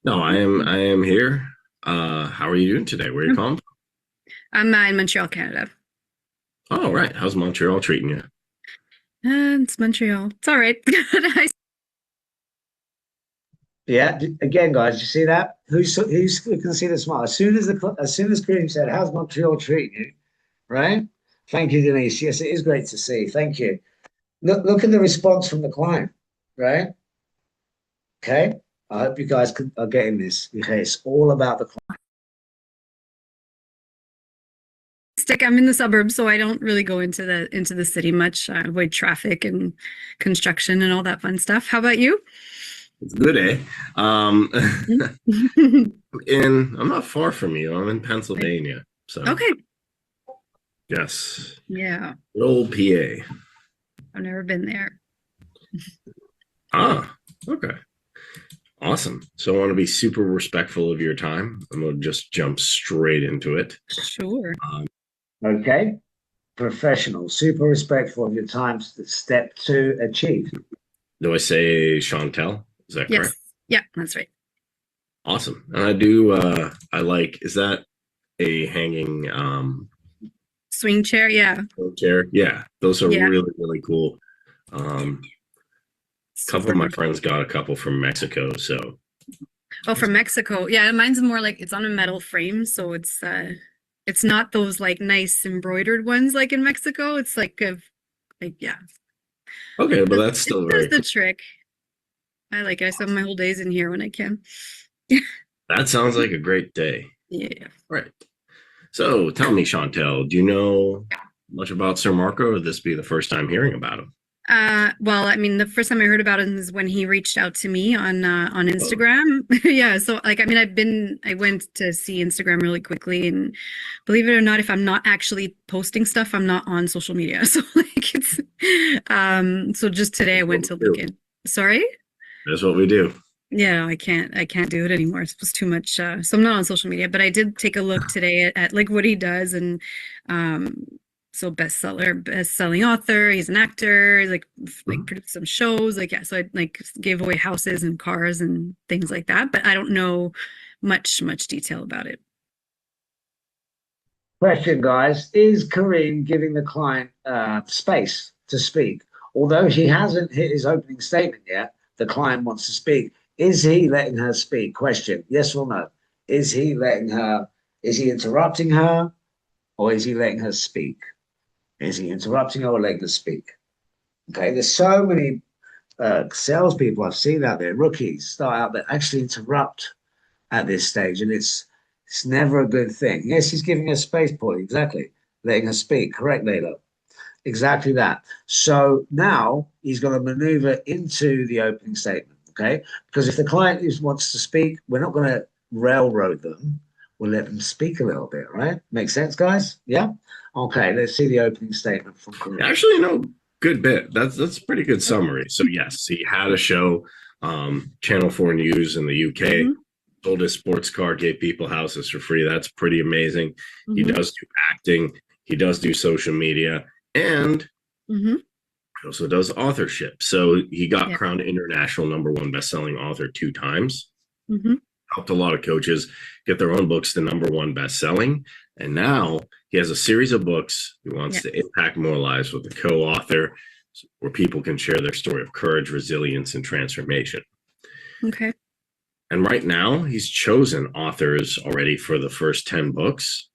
No, I am here. How are you doing today? Where are you calling I'm in Montreal, Canada. from? Oh, right. How's Montreal treating you? It's Montreal. It's all right. Yeah, again, guys, you see that? Who's who can see the smile? As soon as Kareem said, "How's Montreal treating you?" Right? Thank you, Denise. Yes, it is great to see. Thank you. Look at the response from the client. Right? Okay. I hope you guys are getting this. Okay, it's all about the client. I'm in the suburbs, so I don't really go into the city much. I avoid traffic and construction and all that fun stuff. How about you? It's good, eh? Um, Mhm. I'm not far from you. I'm in Pennsylvania. So, Okay. yes, Yeah, good old PA. I've never been there. Ah, okay. Awesome. So I want to be super respectful of your time. I'm going to just jump straight into it. Sure. Um, Okay. Professional, super respectful of your time. Step two, achieve. do I say Chantel? Is that Yes. correct? Yeah, that's right. Awesome. And I do, I like, is that a hanging Swing chair. Yeah. chair? Yeah, those are Yeah. really, really cool. Um, a couple Super of my comfortable. friends got a couple from Mexico, so Oh, from Mexico. Yeah, mine's more like it's on a metal frame, so it's not those like nice embroidered ones like in Mexico. It's like yeah. okay, but that's It still does very the cool. trick. I like it. I spend my whole days in here when I can. That sounds like a great day. Yeah. Right. So tell me, Chantel, do you know much about Sir Marco, or would this be the first time hearing about him? Well, I mean, the first time I heard about him is when he reached out to me on Oh, Instagram. Yeah, so like I mean, I went to see Instagram really quickly, and believe it or not, if I'm not actually posting stuff, I'm not on social media. So like it's so just today I that's what went we to look do. in. Sorry? That's what we do. Yeah, no, I can't do it anymore. It's just too much. So I'm not on social media, but I did take a look today at like what he does and um so best-selling author, he's an actor, like Mhm. produced some shows, like yeah, so I like gave away houses and cars and things like that, but I don't know much detail about it. Question, guys. Is Kareem giving the client space to speak? Although he hasn't hit his opening statement yet, the client wants to speak. Is he letting her speak? Question. Yes or no? Is he letting her, is he interrupting her or is he letting her speak? Is he interrupting her or letting her speak? Okay, there's so many salespeople I've seen out there, rookies start out that actually interrupt at this stage, and it's never a good thing. Yes, he's giving her space, Paul. Exactly, letting her speak. Correct, Layla. Exactly that. So now he's going to maneuver into the opening statement. Okay, because if the client wants to speak, we're not going to railroad them. We'll let them speak a little bit, right? Make sense, guys? Yeah. Okay, let's see the opening statement from Kareem. Actually, no, good bit. That's a pretty good summary. So yes, he had a show, Channel 4 News in the UK, Hmm. sold his sports car, gave people houses for free. That's pretty amazing. He Hmm. does do acting, he does do social media, and Hmm. he also does authorship. So he got Yeah. crowned international number one best-selling author two times. Hmm. Helped a lot of coaches get their own books to number one best-selling. And now he has a series of books. He wants Yeah. to impact more lives with a co-author where people can share their story of courage, resilience, and transformation. Okay. And right now, he's chosen authors already for the first 10 books,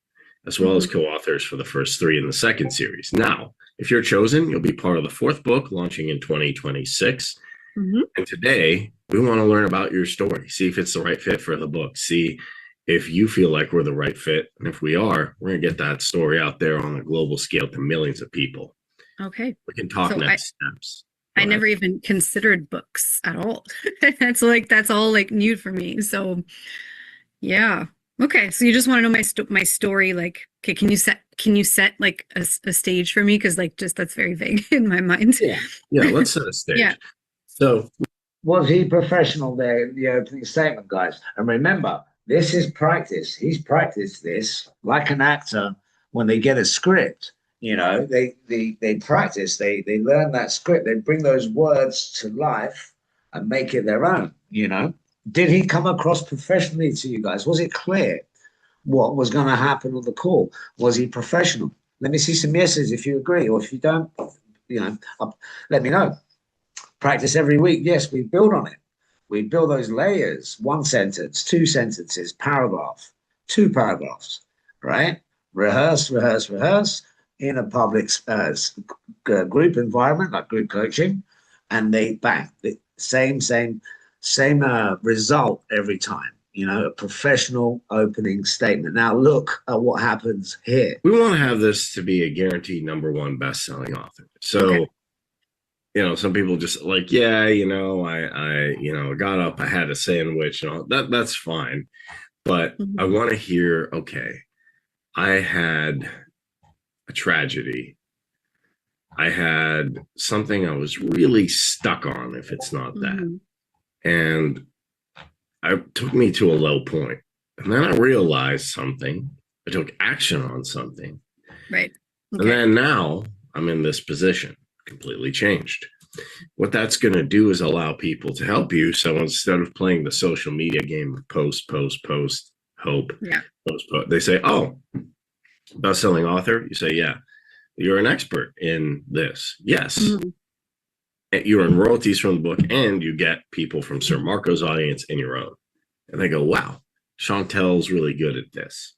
as well as Hmm. co authors for the first three in the second series. Now, if you're chosen, you'll be part of the fourth book launching in 2026. Hmm. And today, we want to learn about your story, see if it's the right fit for the book, see if you feel like we're the right fit. And if we are, we're going to get that story out there on a global scale to millions of people. Okay. We can talk So next steps. I Go ahead. never even considered books at all. That's all like new for me. So yeah. Okay. So you just want to know my story. Like, okay, can you set like a stage for me? Because like just that's very vague in my mind. Yeah. Yeah. Let's set a Yeah. stage. So, Was he professional there in the opening statement, guys? And remember, this is practice. He's practiced this like an actor when they get a script. They practice, they learn that script, they bring those words to life and make it their own. Did he come across professionally to you guys? Was it clear what was going to happen on the call? Was he professional? Let me see some yeses if you agree, or if you don't, you know, let me know. Practice every week. Yes, we build on it. We build those layers. One sentence, two sentences, paragraph, two paragraphs, right? Rehearse, rehearse, rehearse in a public group environment like group coaching, and they bang the same result every time. You know, a professional opening statement. Now look at what happens here. We want to have this to be a guaranteed #1 best-selling author. So, Okay. you know, some people just like, yeah, you know, I got up, I had a sandwich and all that's fine. But I want to hear, okay, I had a tragedy. I had something I was really stuck on, if it's not that. And it took me to a low point. And then I realized something. I took action on something. Right. Okay. And then now I'm in this position, completely changed. What that's going to do is allow people to help you. So instead of playing the social media game of post, hope, post, they say, oh, best-selling author. You say, yeah, you're an expert in this. Yes. You earn royalties from the book, and you get people from Sir Marco's audience and your own. And they go, wow, Chantel's really good at this.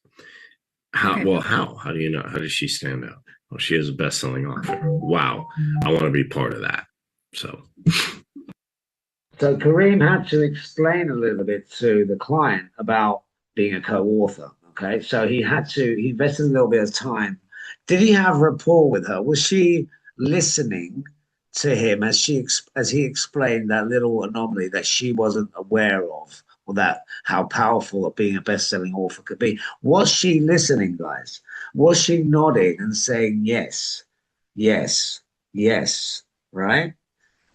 How do you know? How does she stand out? Well, she is a best-selling author. Wow. I want to be part of that. So Kareem had to explain a little bit to the client about being a co-author. Okay. So he invested a little bit of time. Did he have rapport with her? Was she listening to him as he explained that little anomaly that she wasn't aware of, or that how powerful being a best-selling author could be? Was she listening, guys? Was she nodding and saying yes, yes, yes, right?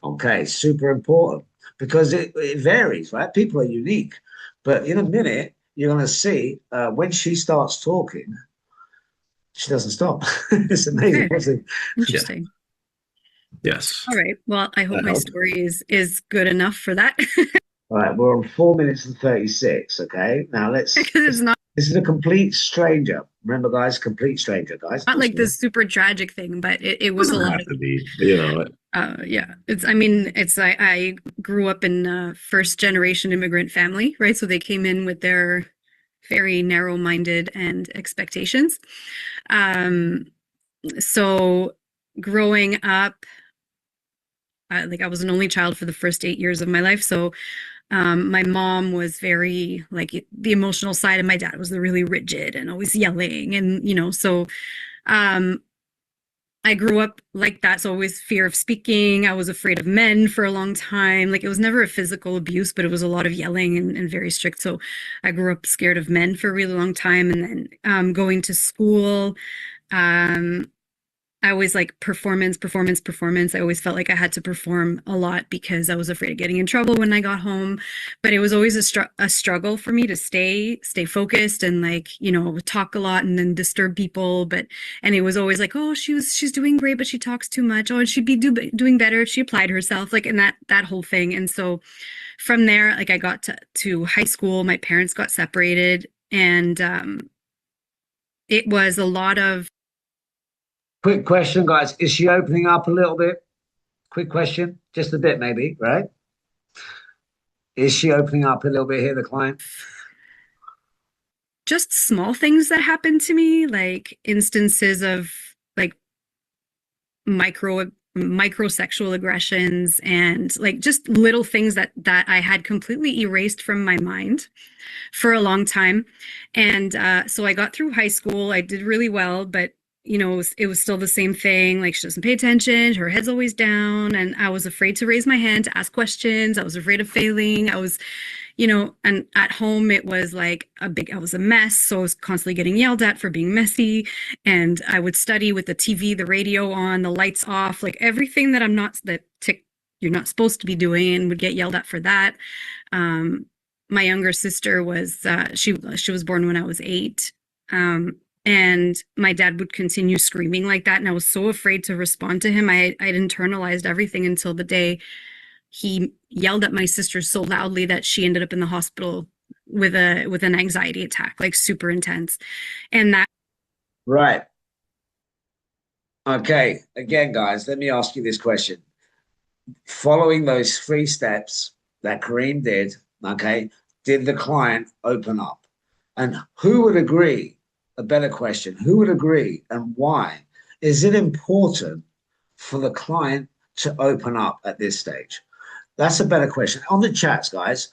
Okay, super important, because it varies, right? People are unique, but in a minute you're going to see when she starts talking, she doesn't stop. It's amazing. Okay. Interesting. Yes. All right. Well, I hope my story is good enough for that. All right, we're on 4 minutes and 36. Okay, now let's. It's not. This is a complete stranger. Remember, guys, complete stranger, guys. Not like this super tragic thing, but it was a lot. Have to be, you know. Yeah, I grew up in a first generation immigrant family, right? So they came in with their very narrow-minded and expectations. So growing up, I was an only child for the first 8 years of my life. So my mom was very like the emotional side, and my dad was the really rigid and always yelling, and so I grew up like that. So always fear of speaking. I was afraid of men for a long time. Like, it was never a physical abuse, but it was a lot of yelling and very strict. So I grew up scared of men for a really long time. And then going to school, I always like performance. I always felt like I had to perform a lot because I was afraid of getting in trouble when I got home. But it was always a struggle for me to stay focused and talk a lot and then disturb people. And it was always like, oh, she's doing great, but she talks too much. Oh, and she'd be doing better if she applied herself, and that whole thing. And so from there, I got to high school, my parents got separated, and it was a lot of. Quick question, guys. Is she opening up a little bit? Quick question. Just a bit, maybe, right? Is she opening up a little bit here, the client? Just small things that happened to me, like instances of micro sexual aggressions and just little things that I had completely erased from my mind for a long time. And so I got through high school. I did really well, but it was still the same thing. Like, she doesn't pay attention. Her head's always down. And I was afraid to raise my hand to ask questions. I was afraid of failing. I was, and at home it was I was a mess. So I was constantly getting yelled at for being messy. And I would study with the TV, the radio on, the lights off, everything that you're not supposed to be doing, and would get yelled at for that. My younger sister was, she was born when I was 8. And my dad would continue screaming like that. And I was so afraid to respond to him. I'd internalized everything until the day he yelled at my sister so loudly that she ended up in the hospital with an anxiety attack, like super intense. And that Right. Okay. Again, guys, let me ask you this question. Following those 3 steps that Kareem did, okay, did the client open up? And who would agree? A better question, who would agree and why? Is it important for the client to open up at this stage? That's a better question. On the chats, guys,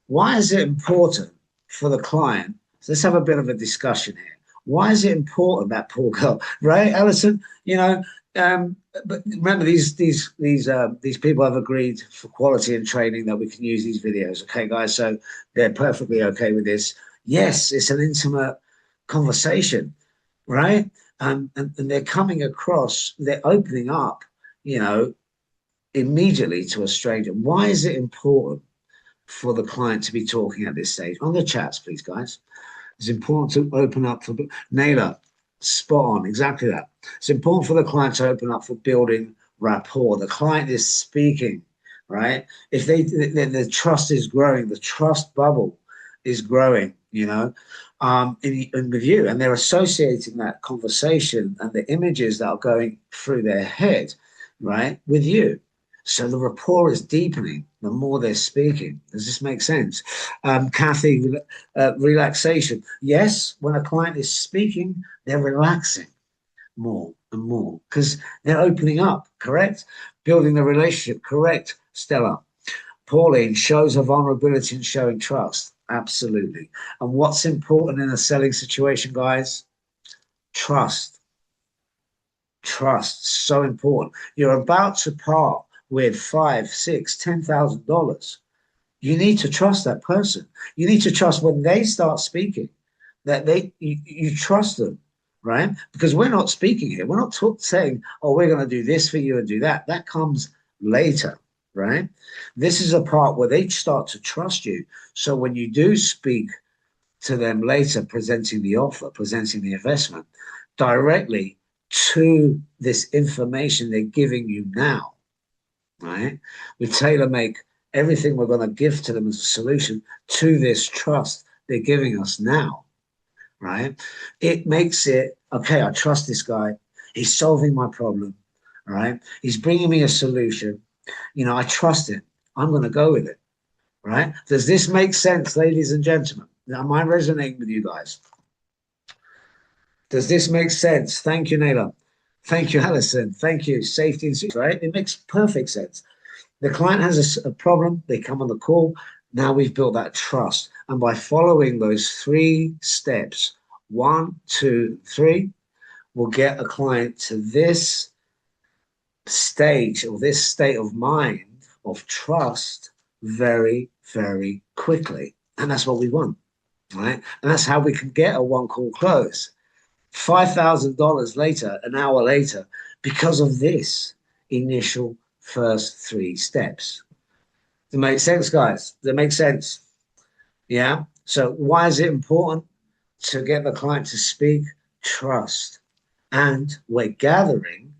why is it important for the client? So let's have a bit of a discussion here. Why is it important, that poor girl, right, Alison? You know, but remember, these people have agreed for quality and training that we can use these videos. Okay, guys, so they're perfectly okay with this. Yes, it's an intimate conversation, right? And they're coming across, they're opening up, you know, immediately to a stranger. Why is it important for the client to be talking at this stage? On the chats, please, guys. It's important to open up for Naylor. Spot on, exactly that. It's important for the client to open up for building rapport. The client is speaking, right? If the trust is growing, the trust bubble is growing, you know, in with you, and they're associating that conversation and the images that are going through their head, right, with you. So the rapport is deepening the more they're speaking. Does this make sense? Kathy, relaxation. Yes, when a client is speaking, they're relaxing more and more because they're opening up, correct? Building the relationship, correct, Stella. Pauline, shows of vulnerability and showing trust. Absolutely. And what's important in a selling situation, guys? Trust. Trust, so important. You're about to part with $5, $6, $10,000. You need to trust that person. You need to trust when they start speaking that you trust them, right? Because we're not speaking here. We're not saying, oh, we're going to do this for you and do that. That comes later, right? This is a part where they start to trust you. So when you do speak to them later, presenting the offer, presenting the investment directly to this information they're giving you now, right? We tailor make everything we're going to give to them as a solution to this trust they're giving us now, right? It makes it, okay, I trust this guy. He's solving my problem, right? He's bringing me a solution. You know, I trust him. I'm going to go with it, right? Does this make sense, ladies and gentlemen? Am I resonating with you guys? Does this make sense? Thank you, Naylor. Thank you, Alison. Thank you. Safety and security, right? It makes perfect sense. The client has a problem. They come on the call. Now we've built that trust. And by following those 3 steps, 1, 2, 3, we'll get a client to this stage or this state of mind of trust very, very quickly. And that's what we want, right? And that's how we can get a one-call close. $5,000 later, an hour later, because of this initial first 3 steps. Does it make sense, guys? Does it make sense? Yeah. So why is it important to get the client to speak? Trust. And we're gathering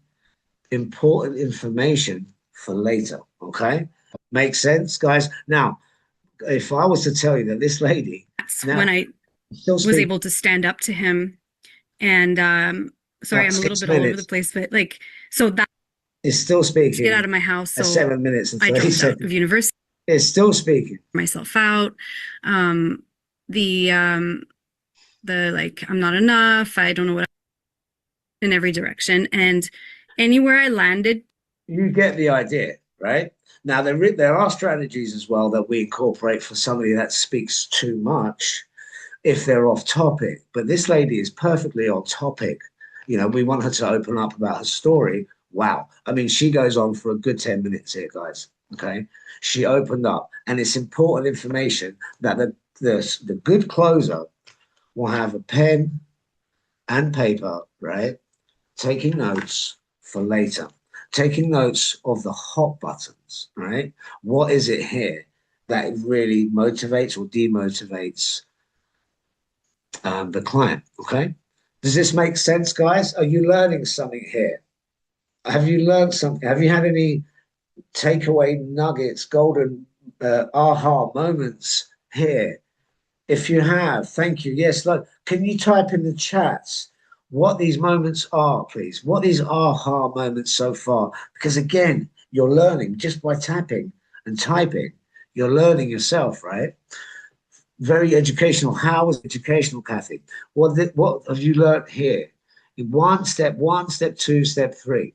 important information for later. Okay. Makes sense, guys? Now, if I was to tell you that this lady, that's when I was able to stand up to him. And sorry, I'm a little bit all over the place, but like, so that is still speaking. To get out of my house. So 7 minutes and 30 I dropped seconds. out of university. It's still speaking. Myself out. The like, I'm not enough. I don't know what. In every direction, and anywhere I landed. You get the idea, right? Now there are strategies as well that we incorporate for somebody that speaks too much, if they're off topic. But this lady is perfectly on topic. You know, we want her to open up about her story. Wow. I mean, she goes on for a good 10 minutes here, guys. Okay. She opened up, and it's important information that the good closer will have a pen and paper, right? Taking notes for later. Taking notes of the hot buttons, right? What is it here that really motivates or demotivates the client, okay? Does this make sense, guys? Are you learning something here? Have you learned something? Have you had any takeaway nuggets, golden aha moments here? If you have, thank you. Yes, like, can you type in the chats what these moments are, please? What these aha moments so far? Because again, you're learning just by tapping and typing. You're learning yourself, right? Very educational. How was educational, Kathy? What have you learned here? In step one, step two, step three.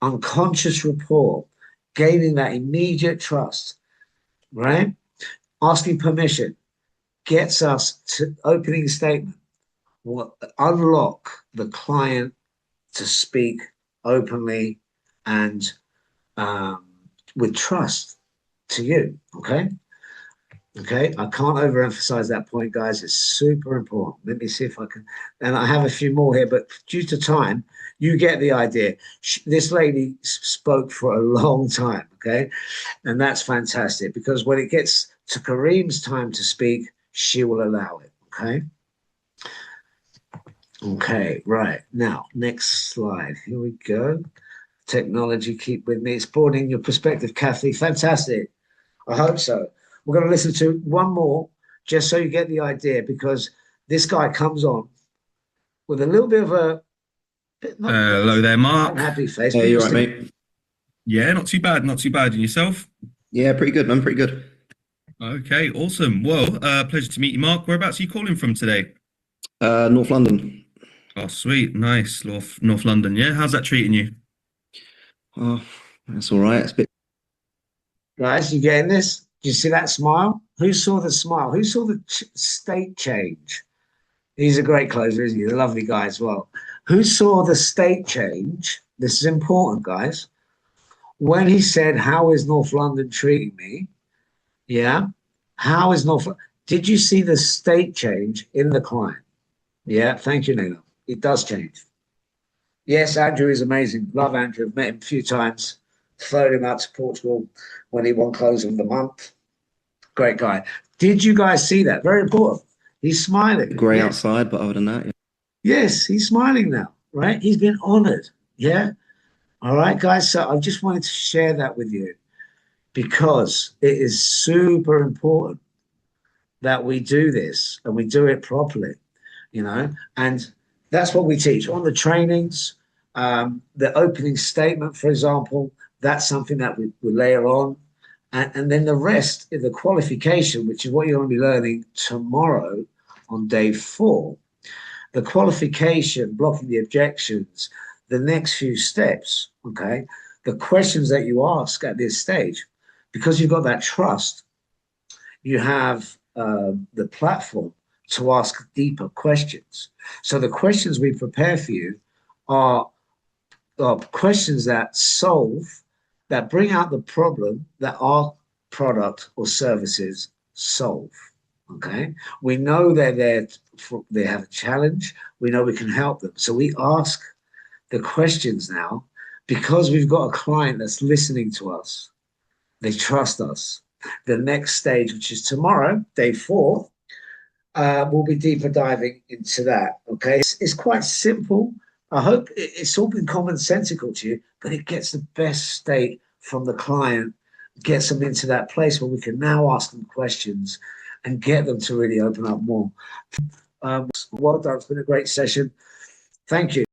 Unconscious rapport, gaining that immediate trust, right? Asking permission gets us to opening statement. What unlock the client to speak openly and with trust to you. Okay. Okay, I can't overemphasize that point, guys. It's super important. Let me see if I can. And I have a few more here, but due to time, you get the idea. This lady spoke for a long time, okay? And that's fantastic because when it gets to Kareem's time to speak, she will allow it, okay? Okay, right. Now, next slide. Here we go. Technology, keep with me. It's broadening your perspective, Kathy. Fantastic. I hope so. We're going to listen to one more just so you get the idea, because this guy comes on with a little bit of a hello there, Mark. Unhappy face. Yeah, you're right, mate. Yeah, not too bad. Not too bad. And yourself? Yeah, pretty good, man. Pretty good. Okay, awesome. Well, pleasure to meet you, Mark. Whereabouts are you calling from today? North London. Oh, sweet. Nice. North London. Yeah. How's that treating you? Oh, that's all right. It's a bit. Guys, you getting this? Do you see that smile? Who saw the smile? Who saw the state change? He's a great closer, isn't he? A lovely guy as well. Who saw the state change? This is important, guys. When he said, "How is North London treating me?" Yeah. How is North? Did you see the state change in the client? Yeah. Thank you, Nina. It does change. Yes, Andrew is amazing. Love Andrew. I've met him a few times. Flown him out to Portugal when he won Close of the Month. Great guy. Did you guys see that? Very important. He's smiling. Grey outside, but other than that, yeah. Yes, he's smiling now, right? He's been honored. Yeah. All right, guys. So I just wanted to share that with you because it is super important that we do this and we do it properly, you know, and that's what we teach on the trainings. The opening statement, for example, that's something that we layer on. And then the rest is the qualification, which is what you're going to be learning tomorrow on day 4. The qualification, blocking the objections, the next few steps, okay? The questions that you ask at this stage, because you've got that trust, you have the platform to ask deeper questions. So the questions we prepare for you are questions that solve, that bring out the problem that our product or services solve. Okay, we know they're there they have a challenge. We know we can help them. So we ask the questions now because we've got a client that's listening to us. They trust us. The next stage, which is tomorrow, day 4, we'll be deeper diving into that. Okay, it's quite simple. I hope it's all been commonsensical to you, but it gets the best state from the client, gets them into that place where we can now ask them questions and get them to really open up more. Well done. It's been a great session. Thank you.